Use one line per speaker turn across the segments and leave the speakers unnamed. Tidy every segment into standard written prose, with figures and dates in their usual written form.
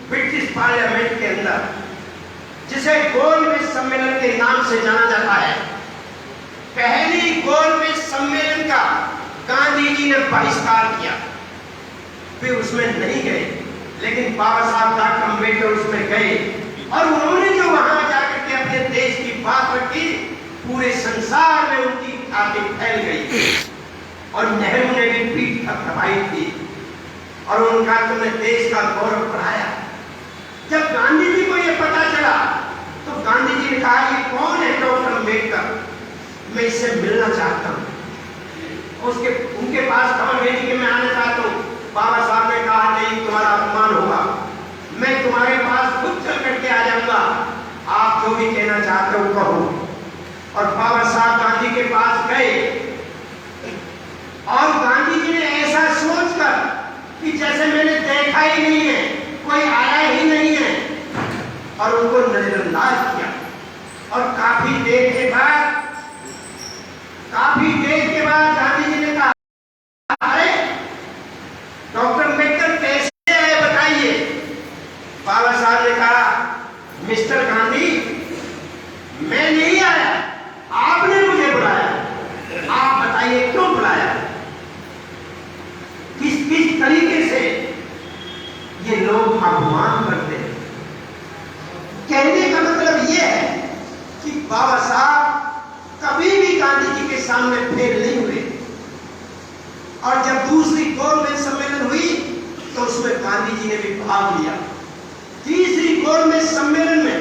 British parliament के अंदर, जिसे गोलमेज सम्मेलन के नाम से जाना जाता है, पहली गोलमेज सम्मेलन का गांधी जी ने बहिष्कार किया। वे उसमें नहीं गए, लेकिन बाबा साहब डॉक्टर अम्बेडकर उसमें गए और उन्होंने जो वहां जाकर के अपने देश की बात रखी, पूरे संसार में उनकी ख्याति फैल गई। और नेहरू ने भी पीठ थपथपाई थी और उनका तुमने देश का गौरव बढ़ाया। जब गांधी जी को यह पता चला तो गांधी जी ने कहा, ये कौन है डॉक्टर अम्बेडकर, मैं इससे मिलना चाहता हूं। उनके पास खबर भेजी कि मैं आना चाहता हूं। बाबा साहब ने कहा, नहीं, तुम्हारा अपमान होगा, मैं तुम्हारे पास खुद चल करके आ जाऊंगा, आप जो भी कहना चाहते हो कहो। और बाबा साहब गांधी के पास गए और गांधी जी ने ऐसा सोचकर कि जैसे मैंने देखा ही नहीं है, कोई आया ही नहीं है, और उनको नजरअंदाज किया। और काफी देर के बाद गांधी जी ने कहा, अरे डॉक्टर अम्बेडकर कैसे आए बताइए। बाबा साहब ने कहा, मिस्टर गांधी, मैं नहीं आया, आपने मुझे बुलाया, आप बताइए क्यों बुलाया, किस तरीके से ये लोग अपमान करते हैं। कहने का मतलब यह है कि बाबा साहब कभी भी गांधी जी के सामने फेल नहीं हुए। और जब दूसरी गोलमेज सम्मेलन हुई तो उसमें गांधी जी ने भी भाग लिया। तीसरी गोलमेज सम्मेलन में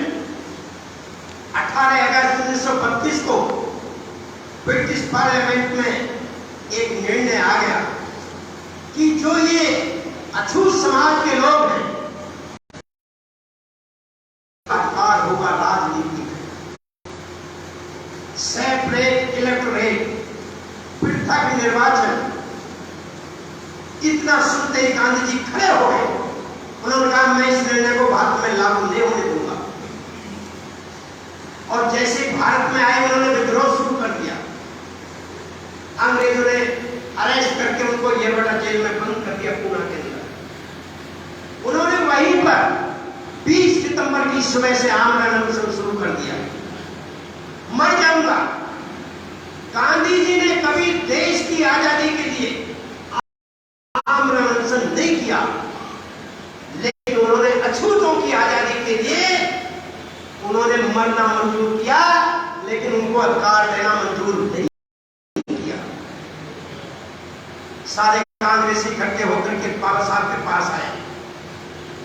18 अगस्त 1932 को ब्रिटिश पार्लियामेंट में एक निर्णय आ गया कि जो ये अछूत समाज के लोग हैं, अधिकार होगा राजनीति में, सेपरेट इलेक्टोरेट, पृथक निर्वाचन। इतना सुनते ही गांधी जी खड़े हो गए। उन्होंने कहा, मैं इस निर्णय को भारत में लागू नहीं होने दूंगा। और जैसे भारत में आए उन्होंने विद्रोह शुरू कर दिया। अंग्रेजों ने अरेस्ट करके उनको येरवडा जेल में बंद कर दिया, पूना के अंदर। उन्होंने वहीं पर 20 सितंबर की सुबह से आमरण अनशन शुरू कर दिया। मर जाऊंगा। गांधी जी ने कभी देश की आजादी के लिए आमरण अनशन नहीं किया, लेकिन उन्होंने अछूतों की आजादी के लिए उन्होंने मरना मंजूर किया, लेकिन उनको अधिकार देना मंजूर नहीं किया। सारे कांग्रेसी इकट्ठे होकर के बाबा साहब के पास आए।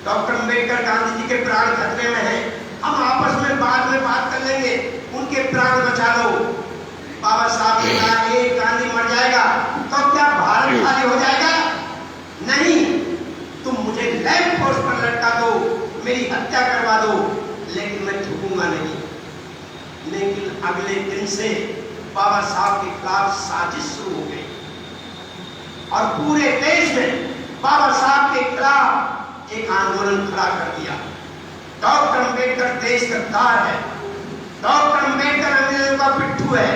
डॉक्टर अम्बेडकर, गांधी जी के प्राण खतरे में हैं, हम आपस में बाद में बात कर लेंगे, उनके प्राण बचा लो। बाबा साहब ने कहा, गांधी मर जाएगा तो क्या भारत खाली हो जाएगा? नहीं, तुम मुझे लैंप पोस्ट पर लटका दो, मेरी हत्या करवा दो, लेकिन मैं झुकूंगा नहीं। लेकिन अगले दिन से बाबा साहब के खिलाफ साजिश शुरू हो गई और पूरे देश में बाबा साहब के खिलाफ एक आंदोलन खड़ा कर दिया। डॉक्टर अम्बेडकर देश का दार है, डॉक्टर अम्बेडकर अंग्रेजों का पिट्ठू है,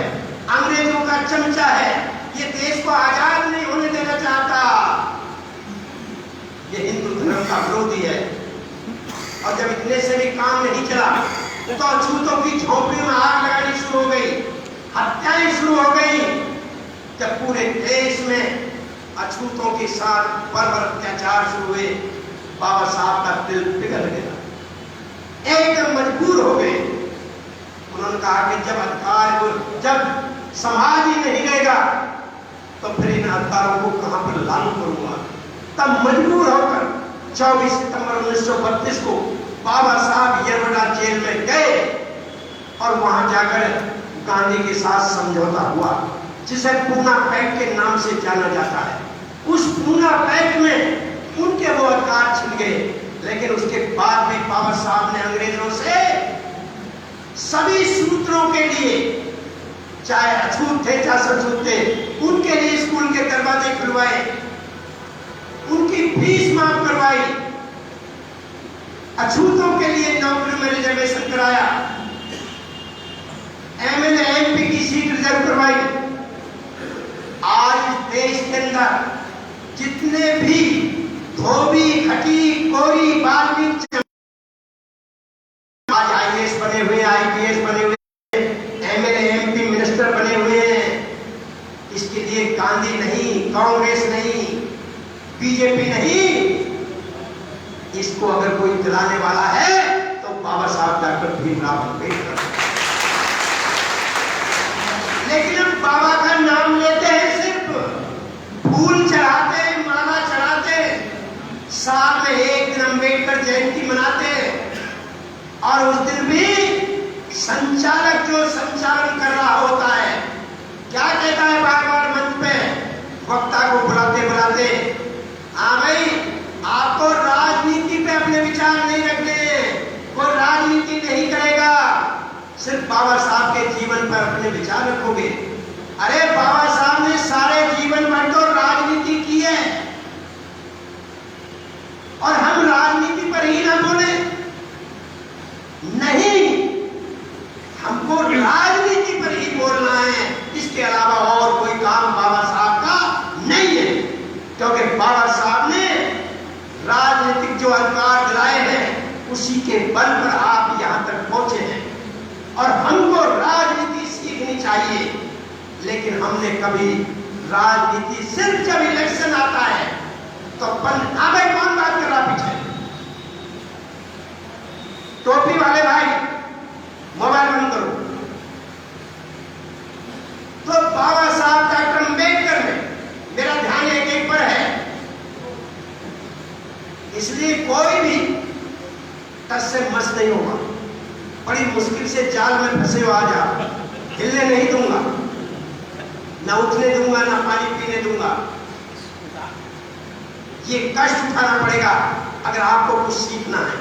अंग्रेजों का चमचा है, ये देश को आजाद नहीं होने देना चाहता, ये हिंदू धर्म का विरोधी है। और जब इतने से भी काम नहीं चला तो अछूतों की झोंपड़ी में आग लगानी शुरू हो गई, हत्याएं शुरू हो गई। जब पूरे देश में अछूतों के साथ बर्बर अत्याचार शुरू हुए, बाबा साहब का दिल पिघल गया, एकदम मजबूर हो गए। उन्होंने कहा कि जब समाज ही नहीं रहेगा तो फिर इन अधिकारों को कहां पर लागू करूंगा। तब मजबूर होकर 24 सितंबर 1932 को बाबा साहब येरवडा जेल में गए और वहां जाकर गांधी के साथ समझौता हुआ, जिसे पूना पैक्ट के नाम से जाना जाता है। उस पूना पैक्ट में उनके वो अधिकार छिन गए, लेकिन उसके बाद भी बाबा साहब ने अंग्रेजों से सभी सूत्रों के लिए, चाहे अछूत थे चाहे सछूत थे, उनके लिए स्कूल के दरवाजे खुलवाए, उनकी फीस माफ करवाई, अछूतों के लिए नौकरी में रिजर्वेशन कराया, एमएलए एमपी की सीट रिजर्व करवाई। आज देश के अंदर जितने भी धोबी, खटी, कोरी, बाल्मीकि बीजेपी नहीं। इसको अगर कोई दिलाने वाला है तो बाबा साहब डॉक्टर भीमराव अम्बेडकर। लेकिन हम बाबा का नाम लेते हैं, सिर्फ फूल चढ़ाते हैं, माला चढ़ाते हैं, साल में एक दिन अम्बेडकर जयंती मनाते हैं, और उस दिन भी संचालक जो संचालन कर रहा होता है क्या कहता है बार बार मंच पे वक्ता को बुलाते बुलाते, हाँ भाई आपको राजनीति पे अपने विचार नहीं रखने, कोई राजनीति नहीं करेगा, सिर्फ बाबा साहब के जीवन पर अपने विचार रखोगे। अरे बाबा साहब ने सारे जीवन भर तो राजनीति की है, और हम राजनीति पर ही ना बोले, नहीं, हमको राजनीति पर ही बोलना है, इसके अलावा और कोई काम बाबा साहब का नहीं है। क्योंकि बाबा साहब ने राजनीतिक जो अधिकार दिलाए हैं उसी के बल पर आप यहां तक पहुंचे हैं, और हमको राजनीति सीखनी चाहिए। लेकिन हमने कभी राजनीति सिर्फ जब इलेक्शन आता है तो भाई कौन बात कर रहा पीछे? टोपी वाले भाई मोबाइल बंद करो। तो बाबा साहब डॉक्टर अम्बेडकर में मेरा ध्यान एक एक पर है, इसलिए कोई भी टस से मस नहीं होगा। बड़ी मुश्किल से जाल में फंसे हो आज आप, हिलने नहीं दूंगा, ना उठने दूंगा, ना पानी पीने दूंगा। ये कष्ट उठाना पड़ेगा अगर आपको कुछ सीखना है।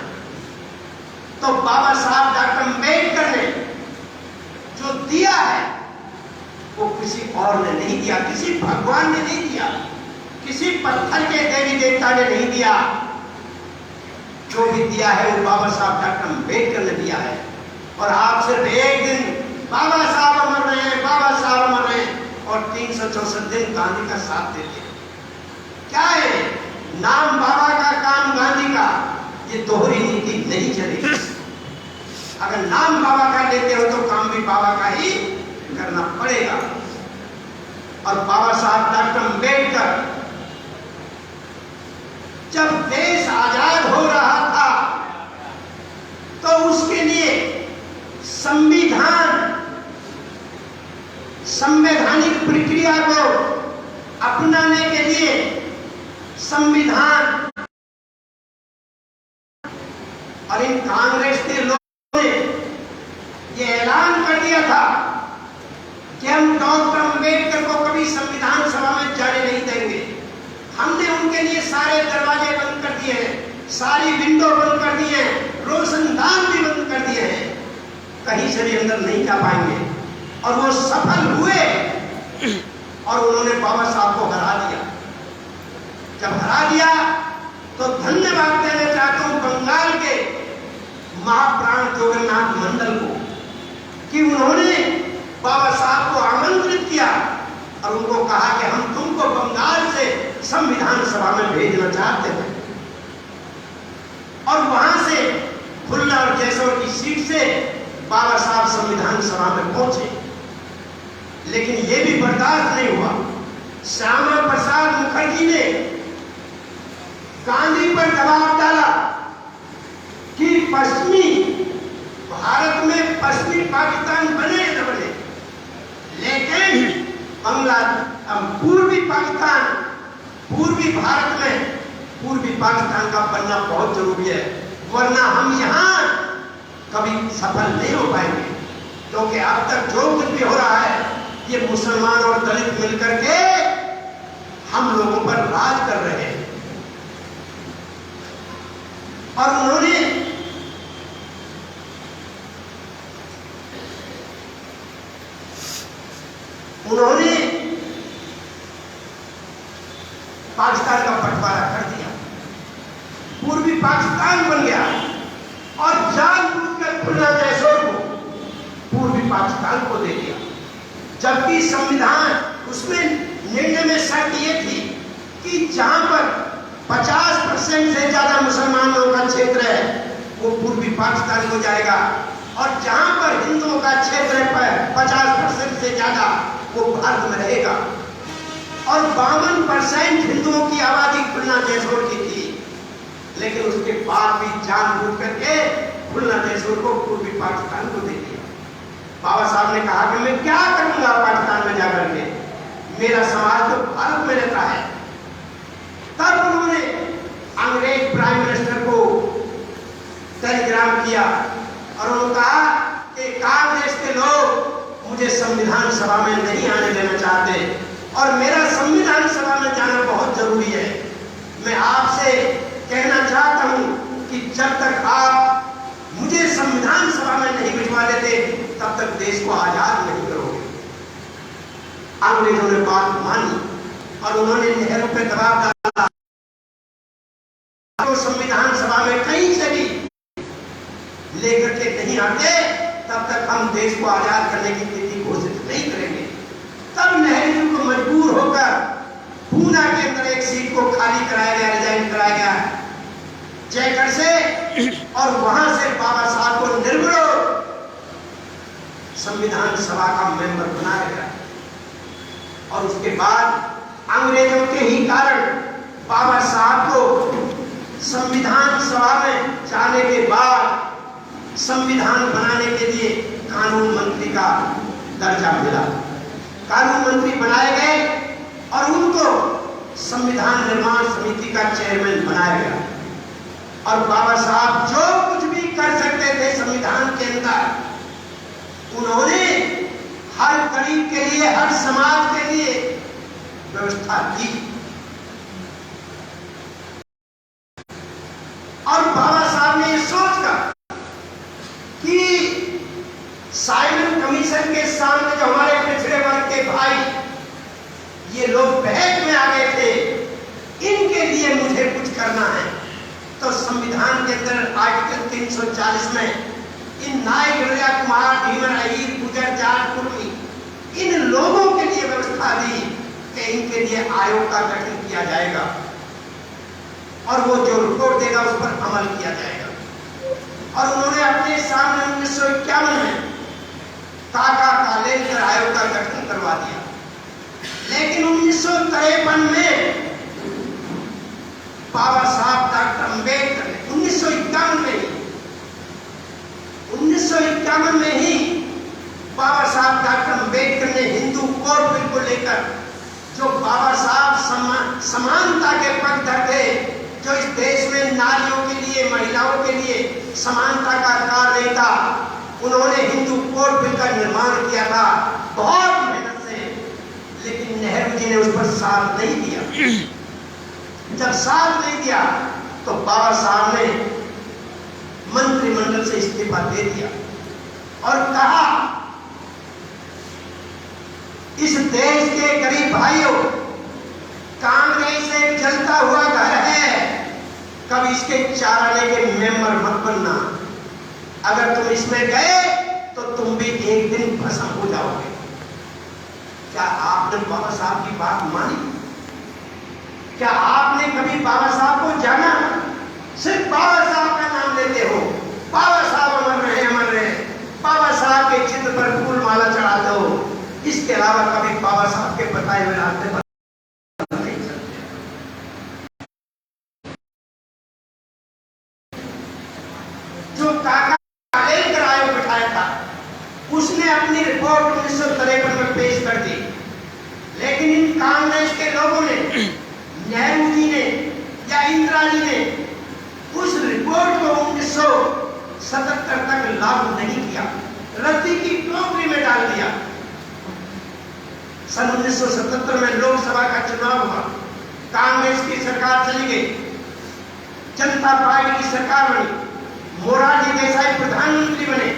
तो बाबा साहब डॉक्टर अम्बेडकर ने जो दिया है वो किसी और ने नहीं दिया, किसी भगवान ने नहीं दिया, किसी पत्थर के देवी देवता ने नहीं दिया। जो भी दिया है वो बाबा साहब डॉक्टर अम्बेडकर ने दिया है। और आप सिर्फ एक दिन बाबा साहब अमर रहे हैं, बाबा साहब अमर रहे हैं, और 364 दिन गांधी का साथ देते हैं। क्या है? नाम बाबा का, काम गांधी का, ये दोहरी नीति नहीं चलेगी। अगर नाम बाबा का लेते हो तो काम भी बाबा का ही करना पड़ेगा। और बाबा साहब डॉक्टर अम्बेडकर जब देश आजाद हो रहा था तो उसके लिए संवैधानिक प्रक्रिया को अपनाने के लिए संविधान, और इन कांग्रेस के लोगों ने यह ऐलान कर दिया था कि हम डॉक्टर अम्बेडकर को कभी संविधान सभा में जाने नहीं देंगे। हमने उनके लिए सारे दरवाजे बंद कर दिए हैं, सारी विंडो बंद कर दी है, रोशनदान भी बंद कर दिए हैं, कहीं से भी अंदर नहीं जा पाएंगे। और वो सफल हुए और उन्होंने बाबा साहब को हरा दिया। जब हरा दिया तो धन्यवाद देना चाहता हूं बंगाल के महाप्राण जगन्नाथ मंडल को कि उन्होंने बाबा साहब को आमंत्रित किया और उनको कहा कि हम तुमको बंगाल से संविधान सभा में भेजना चाहते हैं। और वहां से खुल्ला और जैसौर की सीट से बाबा साहब संविधान सभा में पहुंचे। लेकिन यह भी बर्दाश्त नहीं हुआ। श्यामा प्रसाद मुखर्जी ने गांधी पर दबाव डाला कि पश्चिमी भारत में पश्चिमी पाकिस्तान बने न बने, लेकिन पूर्वी पाकिस्तान, पूर्वी भारत में पूर्वी पाकिस्तान का बनना बहुत जरूरी है, वरना हम यहाँ कभी सफल नहीं हो पाएंगे। क्योंकि अब तक जो कुछ भी हो रहा है ये मुसलमान और दलित मिलकर के हम लोगों पर राज कर रहे हैं। और उन्होंने पाकिस्तान का बंटवारा कर दिया, पूर्वी पाकिस्तान बन गया और जानबूझकर खुल्ला जैसौर को पूर्वी पाकिस्तान को दे दिया। जबकि संविधान उसमें निर्णय में शर्त ये थी कि जहां पर 50% से ज्यादा मुसलमानों का क्षेत्र है वो पूर्वी पाकिस्तान को जाएगा, और जहां पर हिंदुओं का क्षेत्र है 50% से ज्यादा वो भारत में रहेगा। और 52% हिंदुओं की आबादी खुलना जैसोर की थी, लेकिन उसके बाद भी जानबूझ करके खुलना जैसोर को पूर्वी पाकिस्तान को दे दिया। बाबा साहब ने कहा कि मैं क्या करूंगा पाकिस्तान में जाकर के, मेरा समाज तो भारत में रहता है। तब उन्होंने अंग्रेज प्राइम मिनिस्टर को टेलीग्राम किया और उन्होंने कहा कि कांग्रेस के लोग मुझे संविधान सभा में नहीं आने देना चाहते और मेरा संविधान सभा में जाना बहुत जरूरी है। मैं आपसे कहना चाहता हूं कि जब तक आप मुझे संविधान सभा में नहीं भिजवा देते तब तक देश को आजाद नहीं करोगे। अंग्रेजों ने बात मानी और उन्होंने नेहरू पे दबाव डाला, तो संविधान सभा में कहीं से भी लेकर के नहीं आते तब तक हम देश को आजाद करने की तिथि घोषित नहीं करेंगे। तब नेहरू जी को मजबूर होकर पूना के अंदर एक सीट को खाली कराया गया, रिजाइन कराया गया जयगढ़ से, और वहां से बाबा साहब को निर्विरोध संविधान सभा का मेंबर बनाया गया। और उसके बाद अंग्रेजों के ही कारण बाबा साहब को संविधान सभा में जाने के बाद संविधान बनाने के लिए कानून मंत्री का दर्जा मिला। कानून मंत्री बनाए गए और उनको संविधान निर्माण समिति का चेयरमैन बनाया गया। और बाबा साहब जो कुछ भी कर सकते थे संविधान के अंदर, उन्होंने हर गरीब के लिए, हर समाज के लिए व्यवस्था की। और बाबा साहब ने ये सोचकर कि साइमन कमीशन के सामने जो हमारे पिछड़े वर्ग के भाई ये लोग बहक में आ गए थे, इनके लिए मुझे कुछ करना है। तो संविधान के अंदर आर्टिकल 340 में इन नायक, रजा, कुमार, भीमर, अहीर, गुजर, जाट, कुर्मी, इन लोगों के लिए व्यवस्था दी कि इनके लिए आयोग का गठन किया जाएगा और वो जो रिपोर्ट देगा उस पर अमल किया जाएगा। और उन्होंने अपने सामने 1951 में काका कालेलकर आयोग का गठन करवा दिया। लेकिन 1953 में बाबा साहब डॉक्टर अम्बेडकर ने 1951 में ही बाबा साहब डॉक्टर अम्बेडकर ने हिंदू कोड बिल को लेकर, जो बाबा साहब समानता के पक्षधर थे, जो इस देश में नारियों के लिए, महिलाओं के लिए समानता का अधिकार नहीं था, उन्होंने हिंदू कोड बिल का निर्माण किया था बहुत मेहनत से। लेकिन नेहरू जी ने उस पर साथ नहीं दिया। जब साथ नहीं दिया तो बाबा साहब ने मंत्रिमंडल से इस्तीफा दे दिया और कहा, इस देश के गरीब भाइयों, कांग्रेस एक जलता हुआ घर है, कभी इसके चाराने के मेंबर मत बनना। अगर तुम इसमें गए तो तुम भी एक दिन भस्म हो जाओगे। क्या आपने बाबा साहब की बात मानी? क्या आपने कभी बाबा साहब को जाना? सिर्फ बाबा साहब का नाम लेते हो, बाबा साहब अमर रहे, अमर रहे, बाबा साहब के चित्र पर फूल माला चढ़ाते हो, इसके अलावा कभी बाबा साहब के बताए हुए रास्ते पर नहीं चलते। जो काका कालेलकर आयोग बिठाया था, उसने अपनी रिपोर्ट 1953 में पेश कर दी, लेकिन इन कांग्रेस के लोगों ने, नेहरू जी ने या इंदिरा जी ने उस रिपोर्ट को 1977 तक लागू नहीं किया, रद्दी की टोकरी में डाल दिया। सन 1977 में लोकसभा का चुनाव हुआ, कांग्रेस की सरकार चली गई, जनता पार्टी की सरकार बनी, मोरारजी देसाई प्रधानमंत्री बने।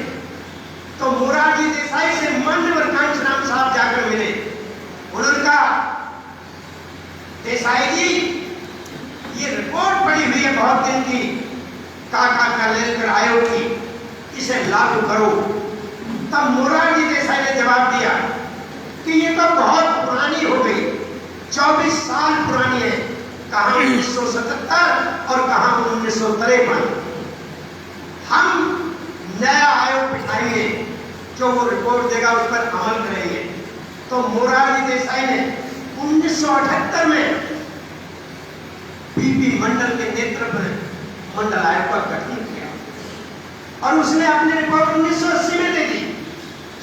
तो मोरारजी देसाई से माननीय कांशीराम साहब जाकर मिले। उन्होंने कहा, देसाई जी, ये रिपोर्ट पड़ी हुई है बहुत दिन की, काका कालेलकर आयोग की, इसे लागू करो। तब मोरारजी देसाई ने जवाब दिया कि ये तो बहुत पुरानी हो गई, 24 साल पुरानी है, कहां 1977 और कहां 1953। हम नया आयोग बिठाएंगे, जो वो रिपोर्ट देगा उस पर अमल करेंगे। तो मोरारजी देसाई ने 1978 में बीपी मंडल के नेतृत्व में मंडल आयोग का गठन किया और उसने अपनी रिपोर्ट 1980 में दे दी।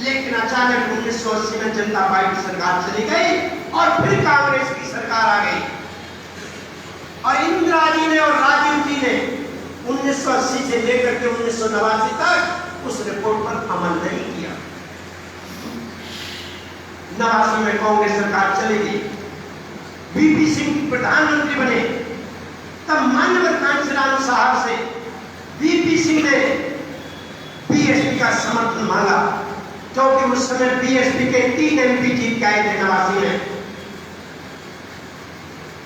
लेकिन अचानक 1980 में जनता पार्टी सरकार चली गई और फिर कांग्रेस की सरकार आ गई और इंदिरा जी ने और राजीव जी ने 1980 से लेकर के 1989 तक उस रिपोर्ट पर अमल नहीं किया। 89 में कांग्रेस सरकार चली गई, बीपी सिंह प्रधानमंत्री बने। तब माननीय कांशीराम साहब से बीपी सिंह ने बीएसपी का समर्थन मांगा, क्योंकि उस समय बीएसपी के 3 एमपी जीत के आए थे 89 में।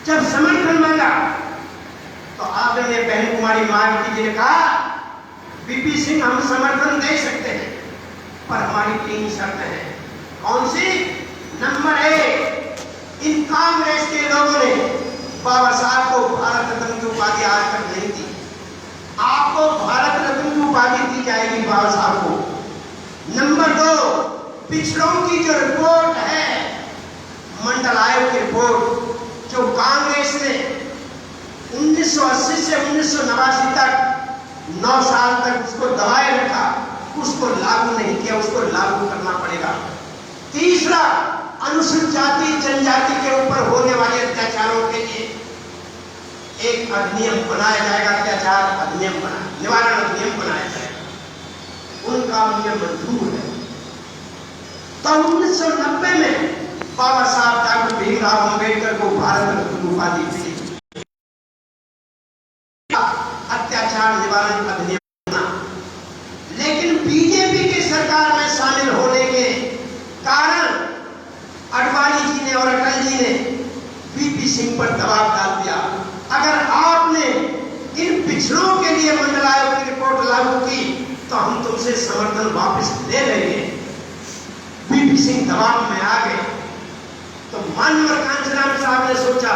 जब समर्थन मांगा तो आदरणीय बहन कुमारी मायावती जी ने कहा, बीपी सिंह हम समर्थन दे सकते हैं पर हमारी 3 शर्तें हैं। कौन सी? नंबर 1, इन कांग्रेस के लोगों ने बाबा साहब को भारत रत्न की उपाधि आज तक नहीं दी। आपको भारत रत्न की उपाधि दी जाएगी बाबा साहब को। नंबर 2, पिछड़ों की जो रिपोर्ट है, मंडल आयोग की रिपोर्ट जो कांग्रेस ने 1980 से 1989 तक 9 साल तक उसको दबाए रखा, उसको लागू नहीं किया, उसको लागू करना पड़ेगा। तीसरा, अनुसूचित जाति जनजाति के ऊपर होने वाले अत्याचारों के लिए एक अधिनियम बनाया जाएगा, अत्याचार अधिनियम निवारण अधिनियम बनाया जाएगा। उनका मुझे मंजूर है। तो 1990 में बाबा साहब डॉक्टर भीमराव अम्बेडकर को भारत रत्न की उपाधि मिली। अत्याचार निवारण अधिनियम बना, लेकिन बीजेपी की सरकार में शामिल होने के कारण अडवाणी जी ने और अटल जी ने बीपी सिंह पर दबाव डाल दिया। अगर आपने इन पिछड़ों के लिए मंडल आयोग की रिपोर्ट लागू की तो हम तुमसे समर्थन वापस ले लेंगे। बीपी सिंह दबाव में आ गए तो माननीय कांशीराम साहब ने सोचा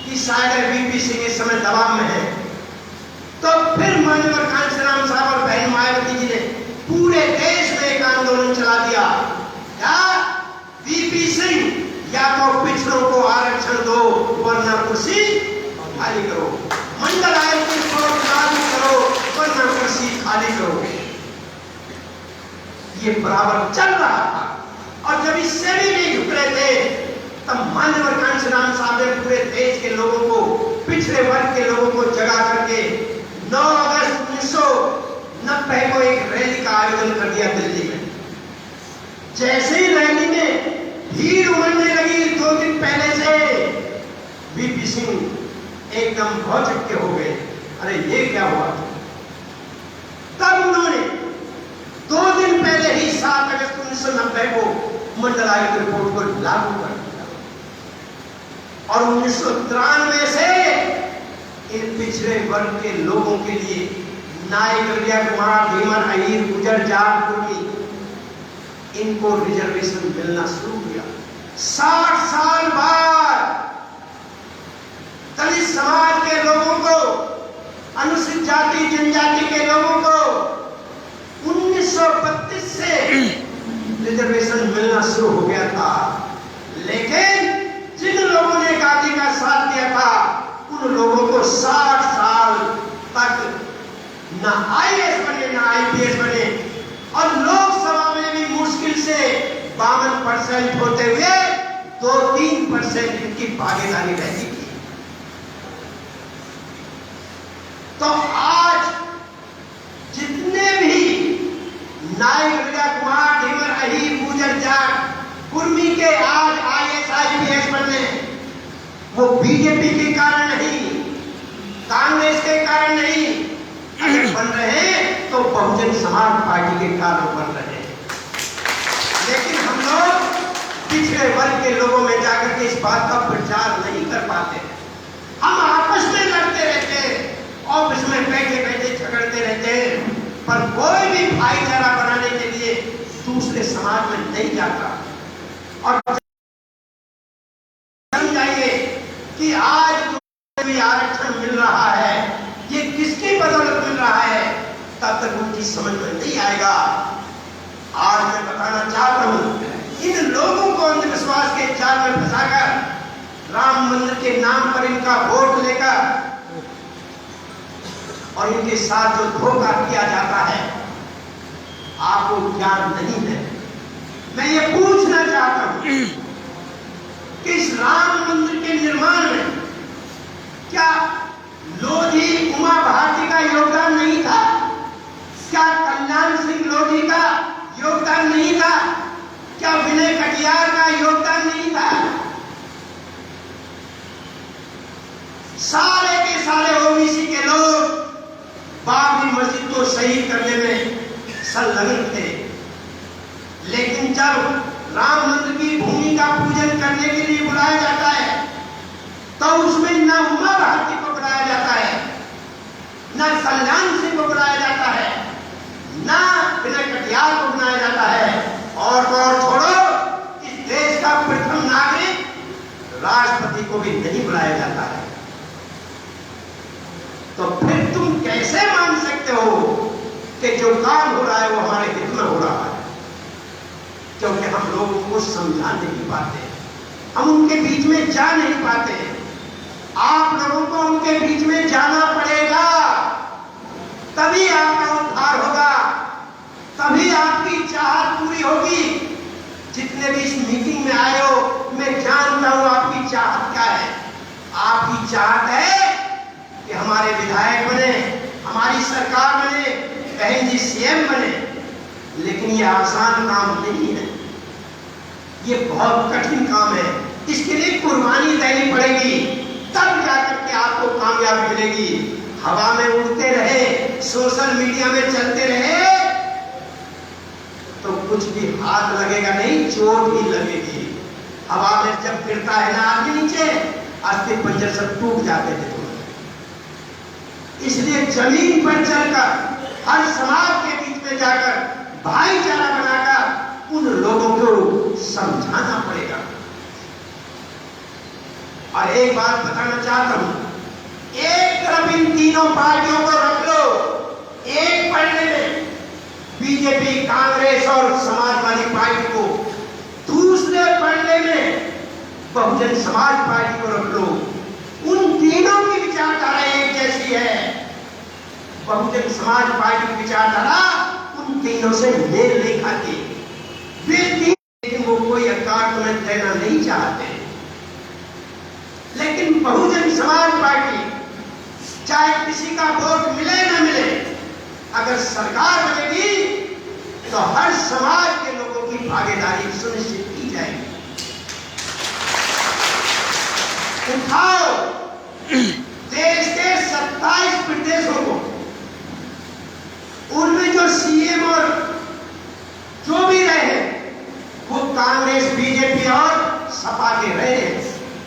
कि शायद बीपी सिंह इस समय दबाव में है, तो फिर माननीय कांशीराम साहब और बहन मायावती जी ने पूरे देश में एक आंदोलन चला दिया। क्या? बीपी सिंह या तो पिछड़ों को आरक्षण दो वरना कुर्सी खाली करो, मंडल आयोग की रिपोर्ट लागू करो वरना कुर्सी खाली करो। ये बराबर चल रहा था और जब इससे भी नहीं झुक रहे थे तब माननीय कांशीराम साहब ने पूरे देश के लोगों को, पिछड़े वर्ग के लोगों को जगा करके 9 अगस्त 1990 को एक रैली का आयोजन कर दिया दिल्ली में। जैसे ही रैली में भीड़ उमड़ने लगी 2 दिन पहले से, बीपी सिंह एकदम भौचक्के हो गए। अरे ये क्या हुआ? तब उन्होंने 2 दिन पहले ही 7 अगस्त 1990 को मंडल आयोग की रिपोर्ट को लागू कर दिया और 1993 से इन पिछड़े वर्ग के लोगों के लिए नायक रविया कुमार, भीमन अहीर, गुजर, जाट, कुर्मी, इनको रिजर्वेशन मिलना शुरू किया। 60 साल बाद दलित समाज के लोगों को, अनुसूचित जाति जनजाति के लोगों को 1932 से रिजर्वेशन मिलना शुरू हो गया था। लेकिन जिन लोगों ने गांधी का साथ दिया था उन लोगों को 60 साल तक ना आईएएस बने ना आईपीएस बने और लोकसभा में भी मुश्किल से 52% होते हुए 2-3% इनकी भागीदारी रहती थी। तो आज जितने भी नायक रविया कुमार, भीमन अहीर, गुजर, जाट, कुर्मी के आज आईएएस आईपीएस बनने, वो बीजेपी के कारण नहीं, कांग्रेस के कारण नहीं, अगर बन रहे हैं तो बहुजन समाज पार्टी के कारण बन रहे हैं। लेकिन हम लोग पिछड़े वर्ग के लोगों में जाकर के इस बात का प्रचार नहीं कर पाते। हम आपस में लड़ते रहते हैं, ऑफिस में बैठे बैठे झगड़ते रहते हैं, पर कोई भी भाईचारा बनाने के लिए दूसरे समाज में नहीं जाता। और समझाइए कि आज जो भी आरक्षण मिल रहा है ये किसकी बदौलत मिल रहा है, तब तक उनकी समझ में नहीं आएगा। आज मैं बताना चाहता हूं, इन लोगों को अंधविश्वास के जाल में फंसाकर राम मंदिर के नाम पर इनका वोट लेकर और इनके साथ जो धोखा किया जाता है, आपको ज्ञान नहीं है। मैं ये पूछना चाहता हूं कि इस राम मंदिर के निर्माण में क्या लोधी उमा भारती का योगदान नहीं था? क्या कल्याण सिंह लोधी का योगदान नहीं था? क्या विनय कटियार का योगदान नहीं था? सारे के सारे ओबीसी के लोग बाबरी मस्जिद को शहीद करने में संलग्न थे, लेकिन जब राम मंदिर की भूमि का पूजन करने के लिए बुलाया जाता है तो उसमें न उमा भारती को बुलाया जाता है, न कल्याण सिंह को बुलाया जाता है, न विनय कटियार को बुलाया जाता है, और छोड़ो, इस देश का प्रथम नागरिक राष्ट्रपति को भी नहीं बुलाया जाता है। तो फिर तुम कैसे मान सकते हो कि जो काम हो रहा है वो हमारे हित में हो रहा है? क्योंकि हम लोगों को समझा नहीं पाते, हम उनके बीच में जा नहीं पाते। आप लोगों को उनके बीच में जाना पड़ेगा, तभी आपका उद्धार होगा, तभी आपकी चाहत पूरी होगी। जितने भी इस मीटिंग में आए हो, मैं जानता हूं आपकी चाहत क्या है। आपकी चाहत है कि हमारे विधायक बने, हमारी सरकार बने, बहन जी सीएम बने, लेकिन ये आसान काम नहीं है, ये बहुत कठिन काम है। इसके लिए कुर्बानी देनी पड़ेगी, तब जाकर के आपको कामयाबी मिलेगी। हवा में उड़ते रहे, सोशल मीडिया में चलते रहे तो कुछ भी हाथ लगेगा नहीं, चोट भी लगेगी। हवा में जब गिरता है ना आदमी नीचे, अस्थि पंजर सब टूट जाते थे। इसलिए जमीन पर चलकर हर समाज के बीच में जाकर भाईचारा बनाकर उन लोगों को समझाना पड़ेगा। और एक बात बताना चाहता हूं, एक तरफ इन तीनों पार्टियों को रख लो एक पलड़े में, बीजेपी, कांग्रेस और समाजवादी पार्टी को, दूसरे पलड़े में बहुजन समाज पार्टी को रख लो। उन तीनों की विचारधारा एक जैसी है। बहुजन समाज पार्टी की विचारधारा उन तीनों से मेल नहीं खाती। वे तीन, लेकिन वो कोई अधिकार तुम्हें देना नहीं चाहते। लेकिन बहुजन समाज पार्टी, चाहे किसी का वोट मिले न मिले, अगर सरकार बनेगी तो हर समाज के लोगों की भागीदारी सुनिश्चित की जाएगी। उठाओ